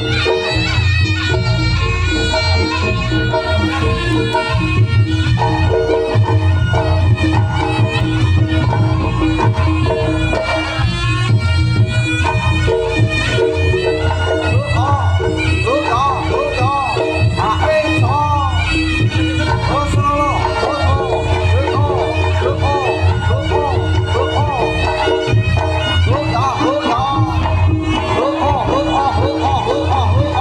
Hãy subscribe cho kênh Ghiền Mì Gõ để không bỏ lỡ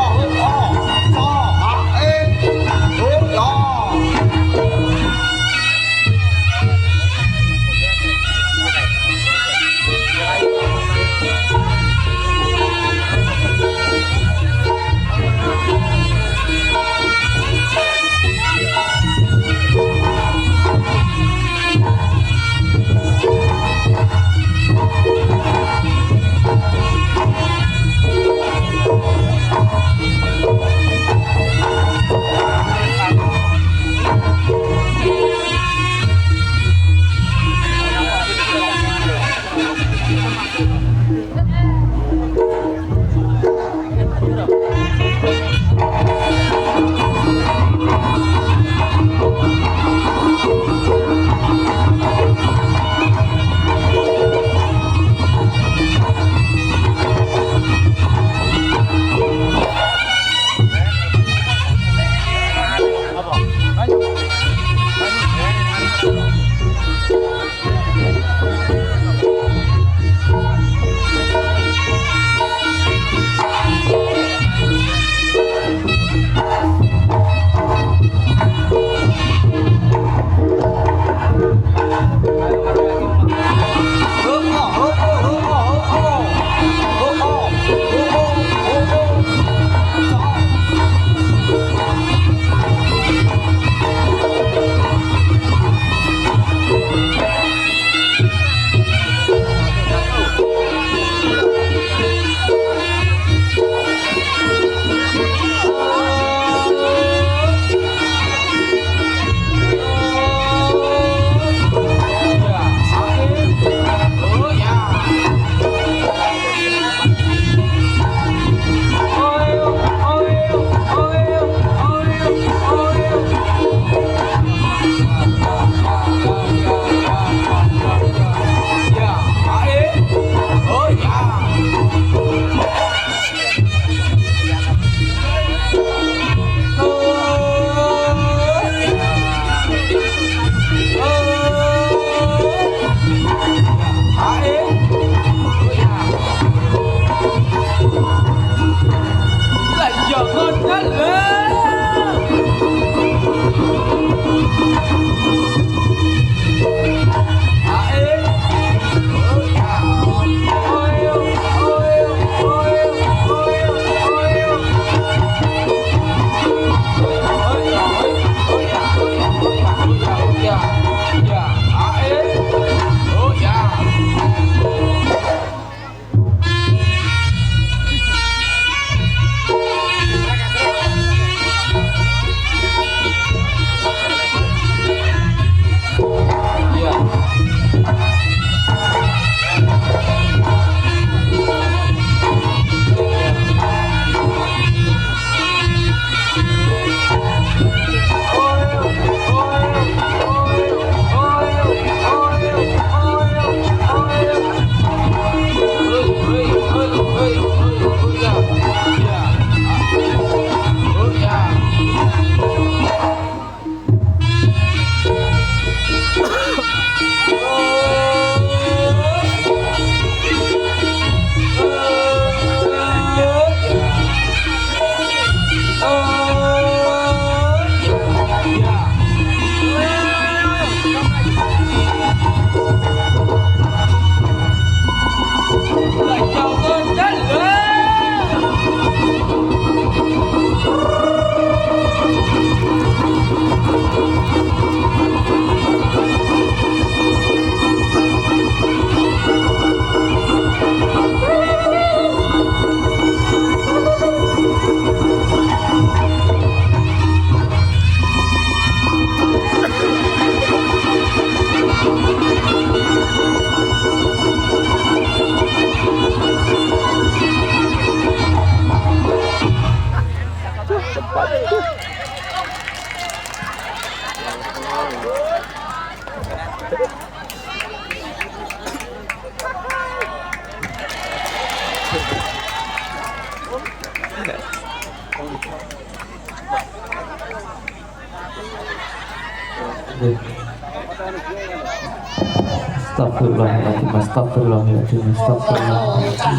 Astagfirullahaladzim, astagfirullahaladzim, astagfirullahaladzim.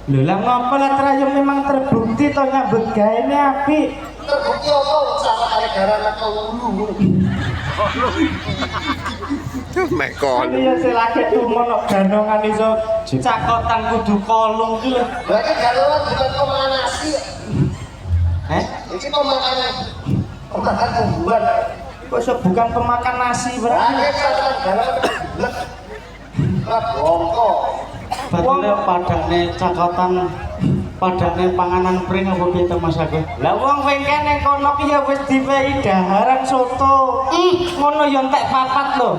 Lho lah ngapa lah trayong memang terbukti toh nyambut gaene apik. Terbukti apa cara gara-gara anak ulu. Mekon. Iya sing lagi tumono ganongan iso cakotan kudu kolong ki lho. Berarti galongan bukan pemakan nasi. Ini pemakan bumbuan. Kok iso bukan pemakan nasi berarti? Nah, cara galongan bongko. Batune padane cakotan padane panganan pring apa piye to Mas Agus? Lah wong wing kene kono ki ya wis diwehi daharan soto. Ngono ya entek papat lho.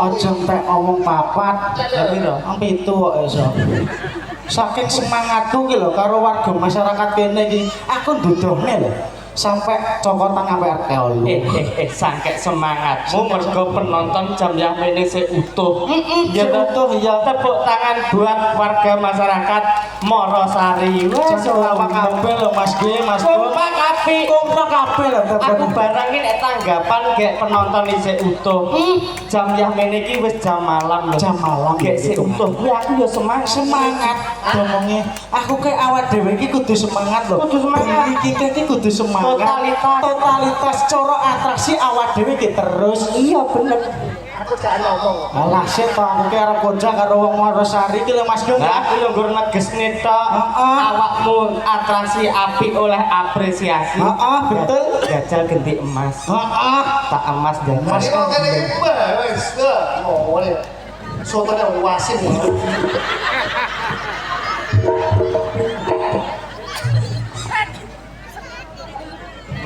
Aja entek omong papat. Lah piro? 7 kok iso. Saking semangatku ki lho karo warga masyarakat kene iki aku nduduhne lho. Sampai cokotan sampai arkeol. Sangke semangatmu mergo penonton jam yang ini utuh. Ya utuh ya. Tepuk tangan buat warga masyarakat Morosari. Wes ora kabeh lho Mas Gue, Mas Gue. Kompak kabeh lho. Aku barang iki nek tanggapan gek penonton isih utuh. Jam yang ini iki wis jam malam lho. Jam malam gek sik utuh. Kuwi aku ya semangat. Ngomongnya aku ke awak dhewe iki kudu semangat lho. Kudu semangat. Iki kudu semangat. Totalitas coro atraksi awak dhewe iki terus. Iya bener. Aku gak ngomong. Alah sik to aku ki arep kocak karo wong Morosari ki lho Mas Gung. Aku yo nggur negesne tok. Awakmu atraksi apik oleh apresiasi. Betul. Gajal genti emas. Tak emas dan emas. Ini kok kene wis ngomong. Sotone wasin.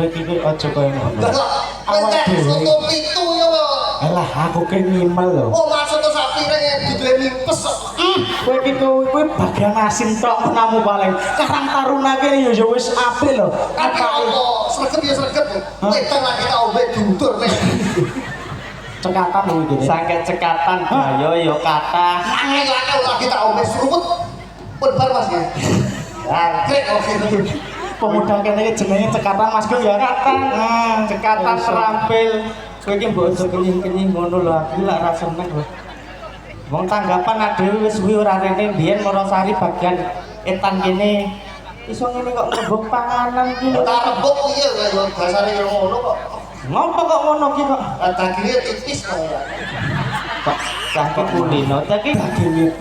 Iki aja koyo ngono. Awak dhewe. Soto pitu yo. Alah aku ki ngimel lho. Oh, maksud sapi rek duwe mimpes kok. Kowe iki kuwi bagian asin tok menamu paling. Karang Taruna ki ya wis apik lho. Tapi apa sregep ya sregep. Wetan lagi tak ombe duntur nek. Cekatan lho iki. Sangke cekatan ayo yo kata. Angel lagi tak ombe seruput. Pun bar Mas ya. Anggrek kok gitu. Pemuda kene iki jenenge cekatan Mas Gung ya. Cekatan terampil. Kowe iki mbok aja kenying-kenying ngono lho. Aku lak ra seneng lho. Wong tanggapan adewe wis suwi ora rene mbiyen Morosari bagian etan kene. Iso ngene kok ngebuk panganan iki lho. Tak rebuk iya kaya dasare ngono kok. Ngopo kok ngono ki kok? Dagingnya tipis kaya. Kok daging kulino daging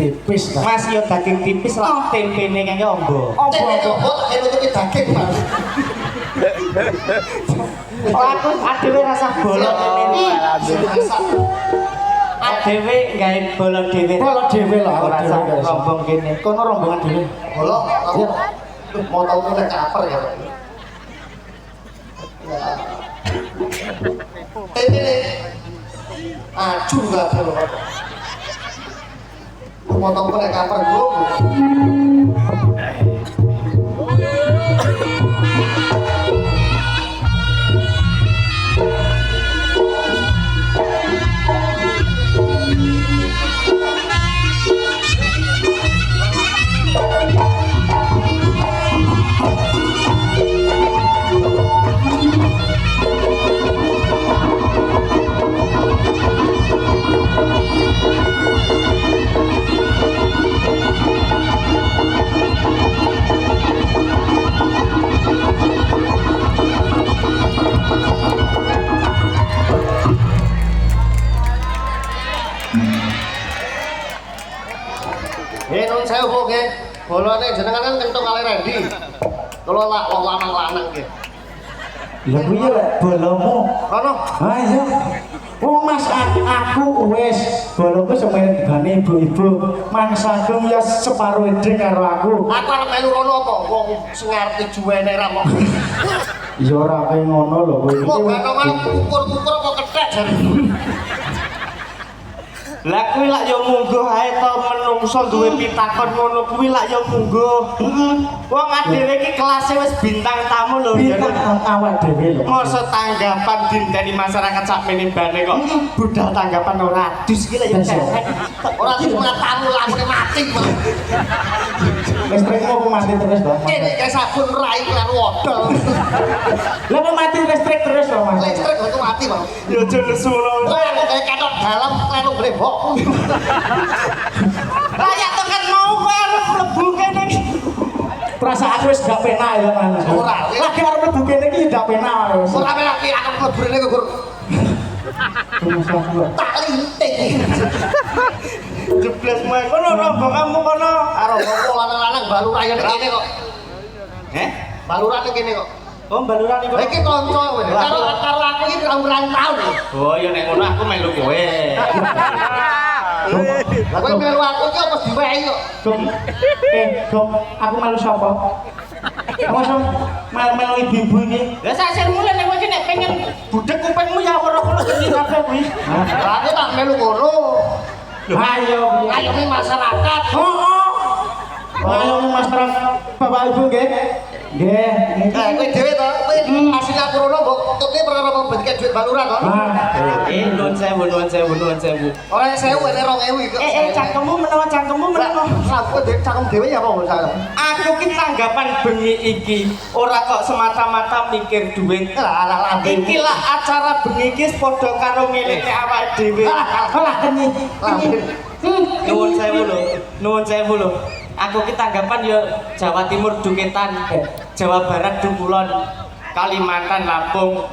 tipis ta. Mas yo daging tipis lah tempene kaya ombo. Opo tak nutupi daging Mas. Oh aku adewe rasa bolong ngene. Adewe gawe bolong dhewe. Bolong dhewe lho aku rasa rombong kene. Kono rombongan dhewe. Bolong aku mau tau nek kaper ya. Ini ajur gak perlu mau tau nek kaper dulu. Nun sewu nggih. Bolone jenengan kan kentuk kali Randy. Kula lak wong lanang-lanang nggih. Lha kuwi lek bolomu. Ono. Ha iya. Oh Mas aku wis boloku semen digane ibu-ibu. Mas Agung ya separo edeng karo aku. Aku arep melu rono apa? Wong sing ngarep juwene ra kok. Ya ora kaya ngono lho kowe iki. Kok gatongan ukur-ukur apa kethek jare. Lah kuwi lak ya munggo ae to menungso duwe pitakon ngono kuwi lak ya munggo. Wong adewe iki kelasé wis bintang tamu lho. Bintang awak dhewe lho. Masa tanggapan dinteni masyarakat sak menimbane kok budal tanggapan ora adus iki lho ya cewek. Ora cuma tamu langsung mati. Listrikmu apa mati terus, Bang? Kene kayak sabun rai karo odol. Lah kok mati listrik terus lho, Mas? Listrik kok mati, Bang. Ya aja nesu ngono. Wah, kok kayak ketok dalam klenu glebok. Rakyat tekan mau kowe arep mlebu kene iki. Perasaan wis gak penak ya, Mas. Ora. Lagi arep mlebu kene iki gak penak wis. Ora penak ki akan mlebu rene kok, Gur. Tak linting. Jeblas moe kono rombonganmu kono. Karo kok lanang-lanang balu rayon kene kok. Baluran kene kok. Oh, baluran iki. Lah iki kanca kowe. Karo aku iki pirang-pirang taun. Oh, ya nek ngono aku melu kowe. Lah kowe melu aku iki apa diwehi kok. Dom, aku malu sapa? Masa melu ibu-ibu iki? Lah sasir mulai nek kowe iki nek pengen budek kupingmu ya ora kono iki kabeh kuwi. Lah aku tak melu ngono. Ayo, Ayomi masyarakat. ayo masyarakat Bapak Ibu nggih. Nggih. Kowe dhewe to, kowe asli aku rono mbok tutke perkara pembentukan duit baluran to. Nuwun sewu. Ora 1000 ene 2000 iki. Cangkemmu menawa. Aku dhewe cangkem dhewe ya apa saya. Aku ki tanggapan bengi iki ora kok semata-mata mikir duit. Lah Iki lah acara bengi iki padha karo ngeleke awake dhewe. Alah kenyi. Nuwun sewu lho. Aku ki tanggapan ya Jawa Timur Duketan, Jawa Barat Dukulon, Kalimantan Lampung,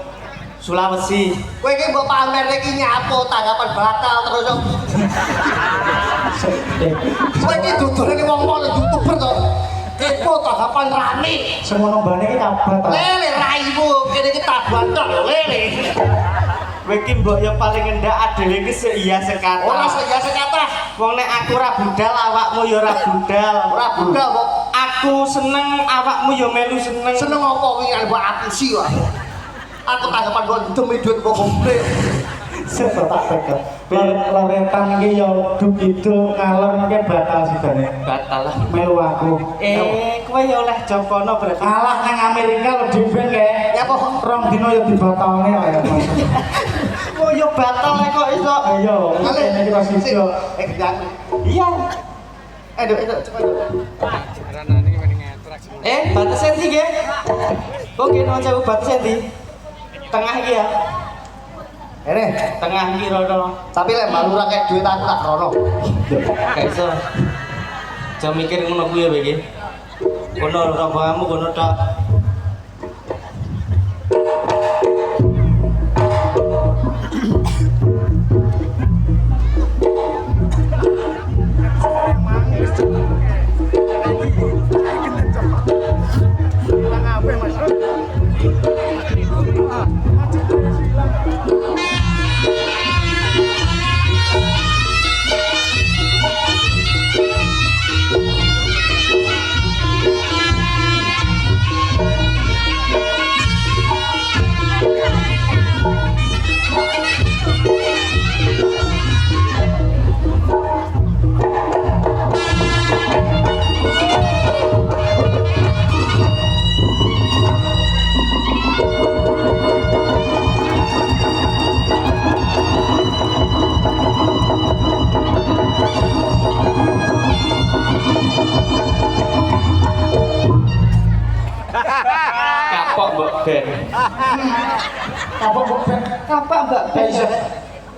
Sulawesi. Kowe iki mbok pamer iki nyapo tanggapan bakal terus. Kowe iki dudune wong-wong YouTuber to. Kepo tanggapan rame. Semono bane iki abot ta. Lele raimu kene iki tabuhan tok lho lele. Kowe ki mbok ya paling ngendak adewe ki seiya sekata. Ora saya sekata. Wong nek aku ora budal awakmu ya ora budal. Ora budal kok. Aku seneng awakmu ya melu seneng. Seneng apa kuwi kan mbok aku sih wae. Aku tanggapan mbok demi duit kok komplit. Seto tak peket. Loretan iki ya dugido ngalor iki batal sidane. Batal lah. Melu aku. Kowe ya oleh Jokono berarti. Kalah nang Amerika lho dhewe kek. Ya apa? Rong dino ya dibatalne kaya Mas. Oh ya batal kok iso. Ayo, ini kita sisyo. Jangan. Iya. Duk, coba duk. Batasnya ndi nggih? Oke, nuwun sewu batasnya ndi? Tengah iki ya. Ini, Tengah iki rono. tapi lek baluran kayak duit aku tak rono. Gak iso. Aja mikir ngono kuwi ya iki. Kono rombonganmu kono tok. Kapok Mbok Ben. Kapok kok ben. Kapok Mbak Ben.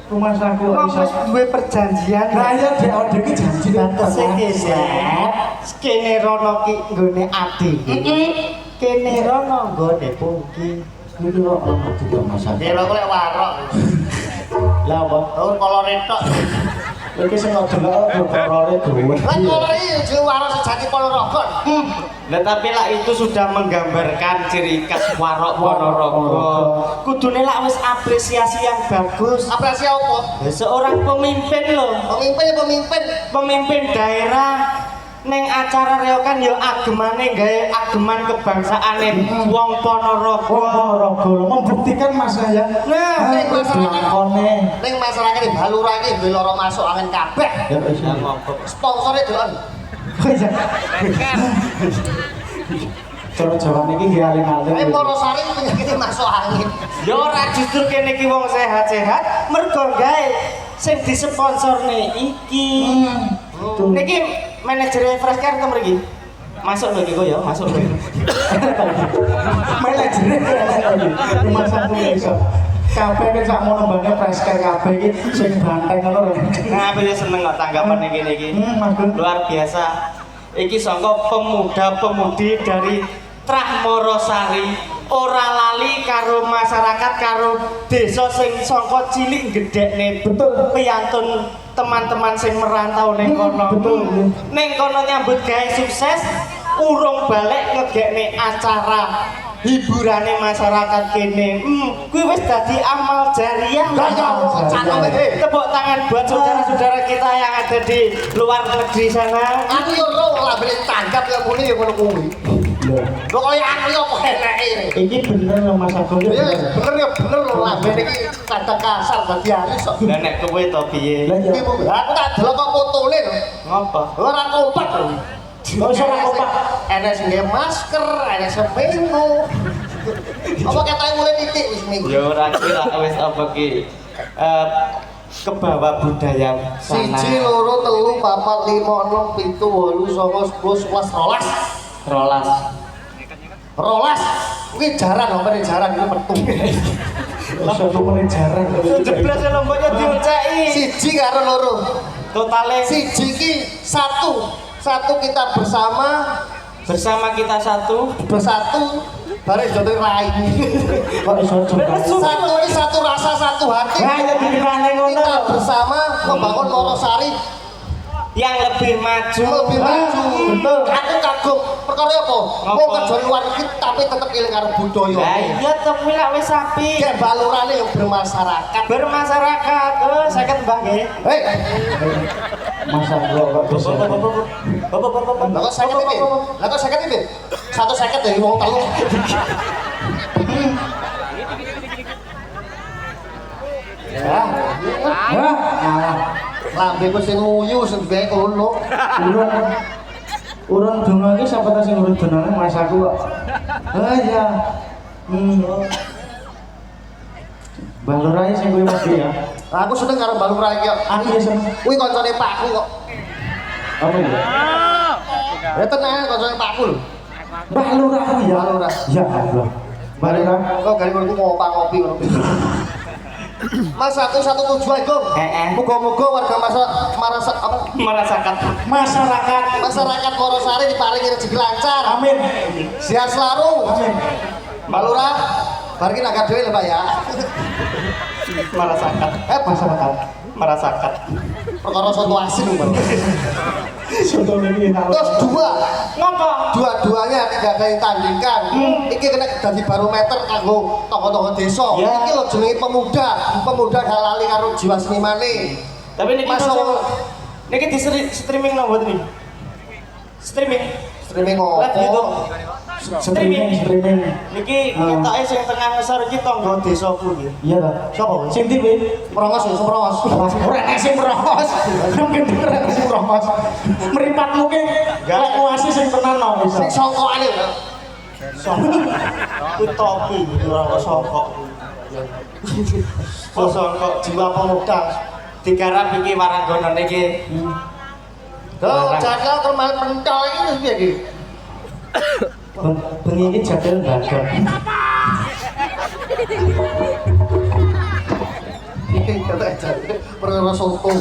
Rumah saku Wong iso. wis duwe perjanjian. Lah ya DOD iki janji Batas dateng. iki kene rono ki nggone adi. Kene rono nggone pungki. Iki kok ono tidak masalah. Kira aku lek warok. Lah apa? Oh, kolore tok. Iki sing kok delok kolore duwe. Lah kolore iki jeneng warok sejati Ponorogo. Lah tapi lah itu sudah menggambarkan ciri khas Warok Ponorogo. Kudune lah wis apresiasi yang bagus. Apresiasi apa? Seorang pemimpin loh. Pemimpin daerah neng acara reokan yo agemane gawe ageman kebangsaane wong Ponorogo. Ponorogo membuktikan Mas ya. Nah, ning lakone. ning masyarakat di Balura iki duwe loro masuk angin kabeh. Ya wis. Sponsore delon. Cara Jawa niki nggih aling-aling. Morosari penyakitnya masuk angin. Ya ora justru kene iki wong sehat-sehat mergo gawe sing disponsorne iki. Niki manajer Fresh Care to mriki. Masuk lho iki kok ya, masuk lho. Manajer rumah satu iso. Kabeh kan sak mono banget Fresh Care kabeh iki sing banteng ngono lho. Nah, aku ya seneng kok tanggapan kene iki. Luar biasa. Iki sangka pemuda-pemudi dari Trah Morosari ora lali karo masyarakat karo desa sing saka cilik gedhekne betul piyantun teman-teman sing merantau ning kono. Betul. Ning kono nyambut gawe sukses urung balik ngegekne acara hiburane masyarakat kene. Kuwi wis dadi amal jariah. Tepuk tangan buat saudara-saudara kita yang ada di luar negeri sana. Aku yo ora lambene tanggap ya muni ya ngono kuwi. Kok kaya aku yo kok enake. Iki bener lho Mas Agung. Iya, bener lho lambene iki kadang kasar dadi halus kok. Lah nek kowe to piye? Lah ya. Aku tak delok kok fotone lho. Ngopo? Ora kompak lho. Oh, ora kompak. Enek sing nggawe masker, enek sing menu. Apa katae mulai titik wis minggu. Ya ora kira wis apa ki. Kebawa budaya sana. 1 2 3 4 5 6 7 8 9 10 11 12 Rolas. Rolas, kuwi jaran apa nih jaran itu metu. Iso nomere jarang. Jeblas lomboknya diucai. Siji karo loro. Totale Siji ki satu kita bersama kita satu. bersatu bareng jodoh lain. Kok iso coba. Satu ini satu rasa satu hati. Nah, ya dikirane ngono. Kita bersama membangun Morosari yang lebih maju. lebih maju. betul. Aku kagum perkara apa? Wong kerja luar negeri tapi tetep eling karo budaya. Lah iya to kuwi lak wis sapi. Kayak balurane yang bermasyarakat. Bermasyarakat. 50 Mbah nggih. Hei, Mas Agung kok bisa. lah kok 50 ini? Lah kok 50 ini? 150 dari wong telu. Ya, Wah, nah. lambe ku sing nguyu sing gawe kono. Urun donga iki sapa ta sing urun donane Mas aku kok. Ah ya. Balurai sing kuwi mesti ya. Aku seneng karo balura iki kok. Aku ya seneng. Kuwi kancane pakku kok. Apa ya? Ya tenan kancane pakku lho. Balura ya. Balura. Ya Allah. Balura. Kok gari ngono ngopi ngopi ngono. Mas satu tujuan iku. Muga-muga warga Merasakan masyarakat Morosari diparingi rezeki lancar. Amin. Sehat selalu. Amin. Mbak Lurah, bar ki nagar dhewe lho Pak ya. Masyarakat. Merasakan. Perkara soto asin lho Mbak. Soto ini enak. Terus Ngopo? dua-duanya tidak ada yang tandingkan. Iki kena dadi barometer kanggo tokoh-tokoh desa. Ya. Iki lho jenenge pemuda gak lali karo jiwa senimane. Tapi niki niki di streaming nang mboten iki. Streaming opo? live YouTube. Streaming. Niki ketoke sing tengah ngesor iki tangga desaku iki. Iya ta. Sopo? Sing ndi kuwi? Prongos ya, prongos. Ora nek sing merongos. Mungkin ora nek sing merongos. Mripatmu ki lek kuasi sing tenan no iso. Sing songkokane lho. Ku topi ora sokok. Sokok jiwa pemuda. Digarap iki waranggono niki. Lho, jadwal kemal pentol iki wis piye iki? Bengi iki jadwal bagong. Iki kata jadwal perkara soto.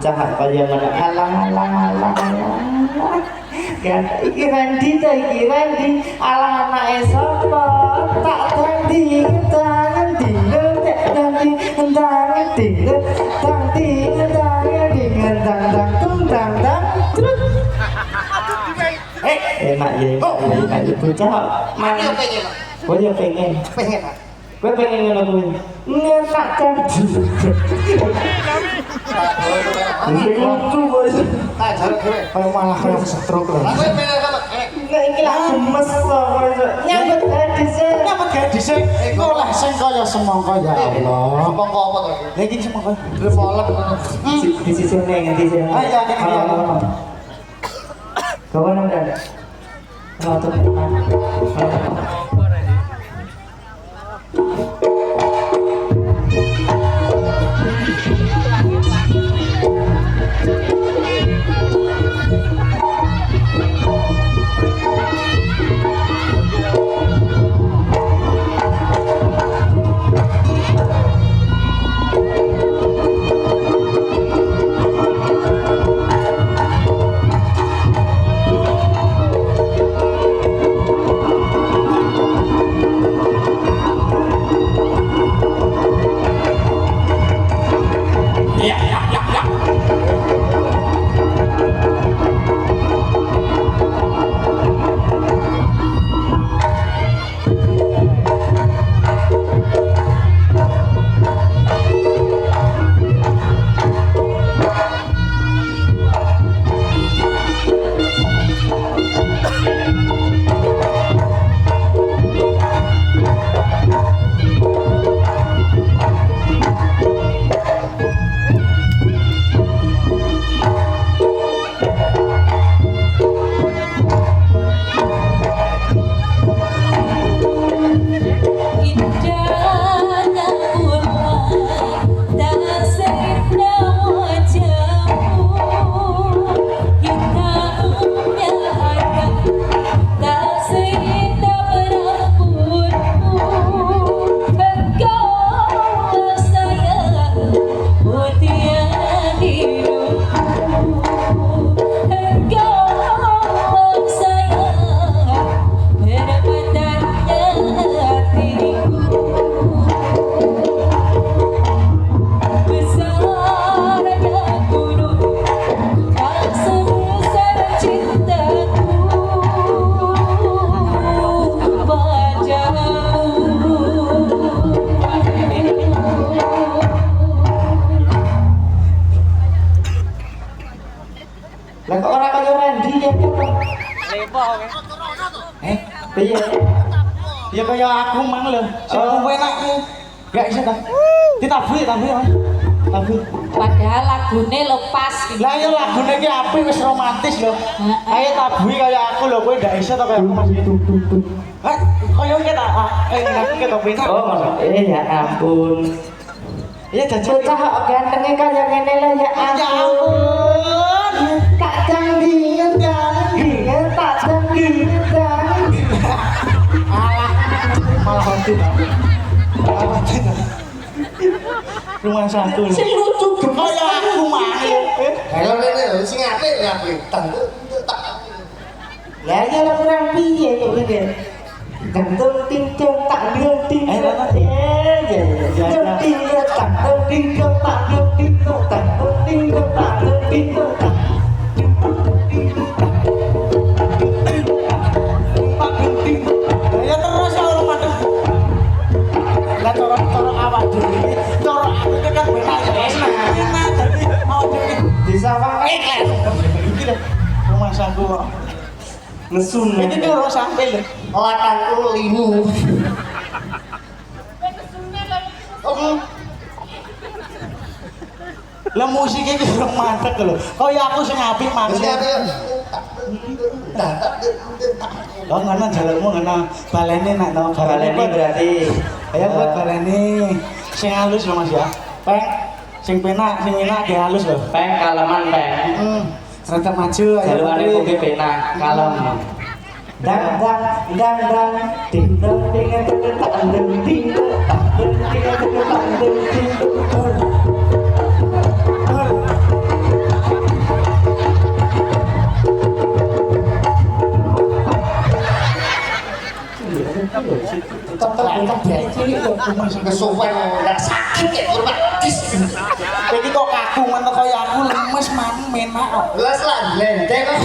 bocah kaya mana alang. Gak iki Randy ta iki Randy alang anake sapa tak ganti tangan dingel tak ganti tangan dingel ganti tangan dingel tang terus enak ya enak ya bocah Mati pengen. kok ya pengen Pengen. gue pengen ngono kuwi ngetak ganti lucu bos Ah, jarak gue. kayak malah kayak stroke lah Aku pengen sama. nggak iki lah gemes kok nyambut dhisik Nyambut gawe dhisik. Iku lah sing kaya semangka ya Allah. Mongko apa to? Lah iki semangka. Revolek. di sisi neng di sini Ah, iya, iya. kawan ada satu Lah kok ora kaya Randy ya? Lepo oke. Piye? Ya kaya aku mang lho. Sing kuwe enakku. Gak iso ta. Ditabui Mas. Tabu. Padahal lagune lepas gitu. Lah ya lagune iki apik wis romantis lho. Ayo tabui kaya aku lho, kowe ndak iso ta kaya aku Mas. Hah, kaya kita aku kita penak. Oh, ya ampun. Iya jajan. Bocah kok gantenge kaya ngene lho ya Ya ampun. ampun. Tak janggin tak janggin. Alah. Malah hati ta. Malah hati ta. Rumah satu. Sing lucu Kaya aku mang. Ayo rene sing apik ya apik. Tak. Lah ya lah kurang piye kok ngene. Gantung tingkong tak tingkong ya gantung tingkong tak tingkong tak tingkong tak tingkong tak tingkong tak Ya terus ya orang mandek. Lah cara awak dhewe, cara aku iki kan benak ya. Enak dadi awak dhewe disawang ikhlas. Iki lho rumah saku kok. nesun. Iki tuh ora sampe lho. Latangku linu. Lah musik iki ora mandek lho. Kaya aku sing apik Sing maksud. apik. Oh ngono jalanmu ngono. Balene nak no Baleni berarti ayo buat balene. Sing halus lho Mas ya. Peng sing penak, sing enak ge halus lho. peng kaleman peng. Serta maju ayo. Jalurane kopi penak kalem. Dang dang dang dang ding dong ding ding tak ding ding tak ding ding tak ding ding enggak sakit ya kurma. Iki kok kaku ngono kaya aku lemes man menak kok. Gelas lah lendeng kok.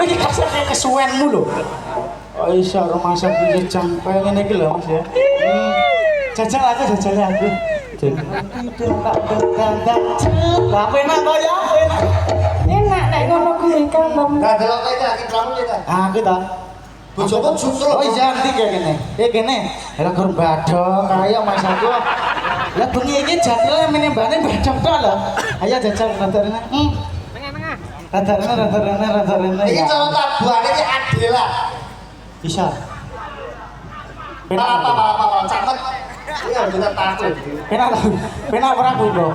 Iki kasane kesuwenmu lho. Oh iso rumah sakit jejang kaya ngene iki lho Mas ya. Jajal aku jajal aku. Lah penak kaya enak. Enak nek ngono kuwi kalem. Enggak ada apa itu lagi kamu ya. Ah kita. Bojoku justru. Oh iya nanti kayak gini. Gini. Lah gur badok kaya Mas aku. Lah bengi iki jadwal menembane badok tok lho. Ayo jajal rada-rada. Rada-rada Iki ya. cara tabuhane iki Adela. Bisa. Apa camet. Iya kita takut. Penak ora aku, Bro.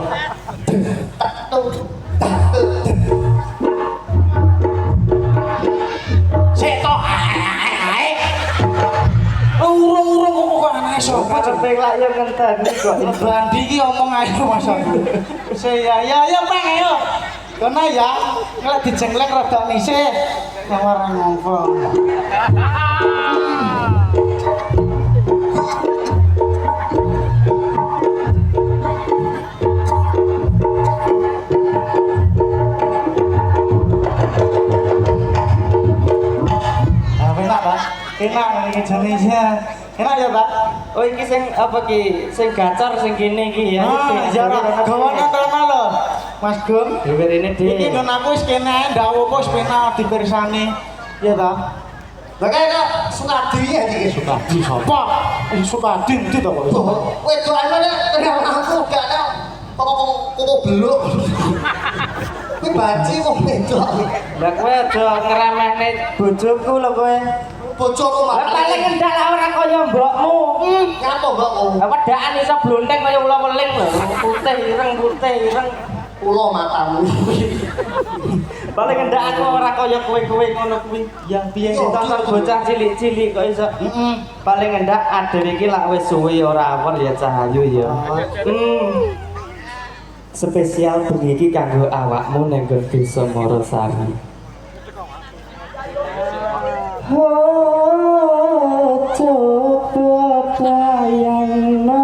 Sik tok. Urung kok anake sapa cepeng lak yo ngenteni kok. Bandi iki omong ae Mas aku. Ya Peng ayo. Kono ya, nek dijenglek rada nisih. Ora ngomong. Enak iki jenisnya. Enak ya, Pak? Oh iki sing apa ki? Sing gacor sing kene iki ya. Ya gawane kono lho. Mas Gum. Diwerene Iki nggon aku wis kene ae ndawuh wis penak dipirsani. Ya ta? Lah kaya Sukadi ya iki. Sukadi sapa? Sukadi ndi to kok? Wedokan mana kenal aku gak ada. Kok beluk. Kuwi banci kok wedok. Lah kowe aja ngremehne bojoku lho kowe. Bojoku Lah malah paling endak lah ora kaya mbokmu. ngapa mbokmu? Lah wedakan iso blonteng kaya ula weling lho. Putih ireng. Ulo matamu. Paling endak aku ora kaya kowe-kowe ngono kuwi. Yang biyen ditonton bocah cilik-cilik kok iso. Paling endak adewe iki lak wis suwe ora awor ya Cahayu ya. Spesial bengi iki kanggo awakmu ning Desa Morosari. Coba bayangno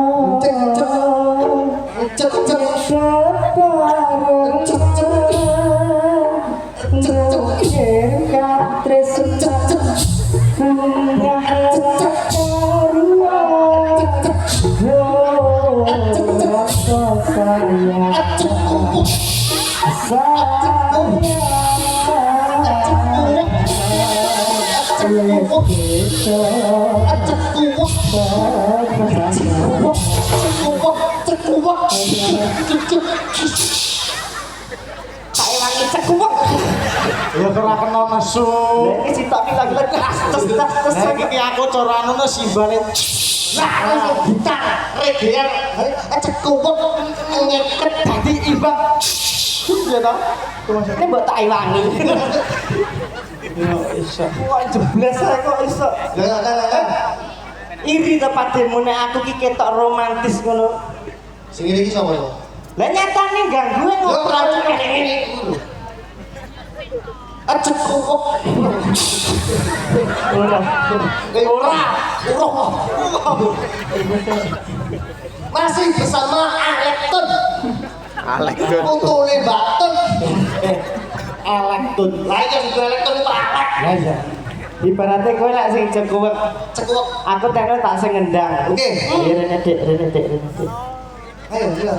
Ya ora kena nesu. Lah iki sitok iki lagi tes. Nah iki aku cara anu simbale. Nah, gitar, regean, cekuwek ngeket Dadi imbang. Ya ta? Ini mbok tak iwangi. Ya iso. Kok jeblas ae kok iso. Lah. Iri ta pademu nek aku ki ketok romantis ngono. Sing iki sapa ya? Lah nyatane ganggu Lho ngono. ora ngene. Cekuwek. Ora. Masih bersama Alekton. Alekton. Untune Baton. Elektun. Lah iki sing Alekton itu Alek. Lah ya. Ibaratnya kowe lak sing cekuwek, Cekuwek. aku tekel tak sing ngendang. Oke. Rene dik. Ayo, iya.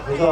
Bisa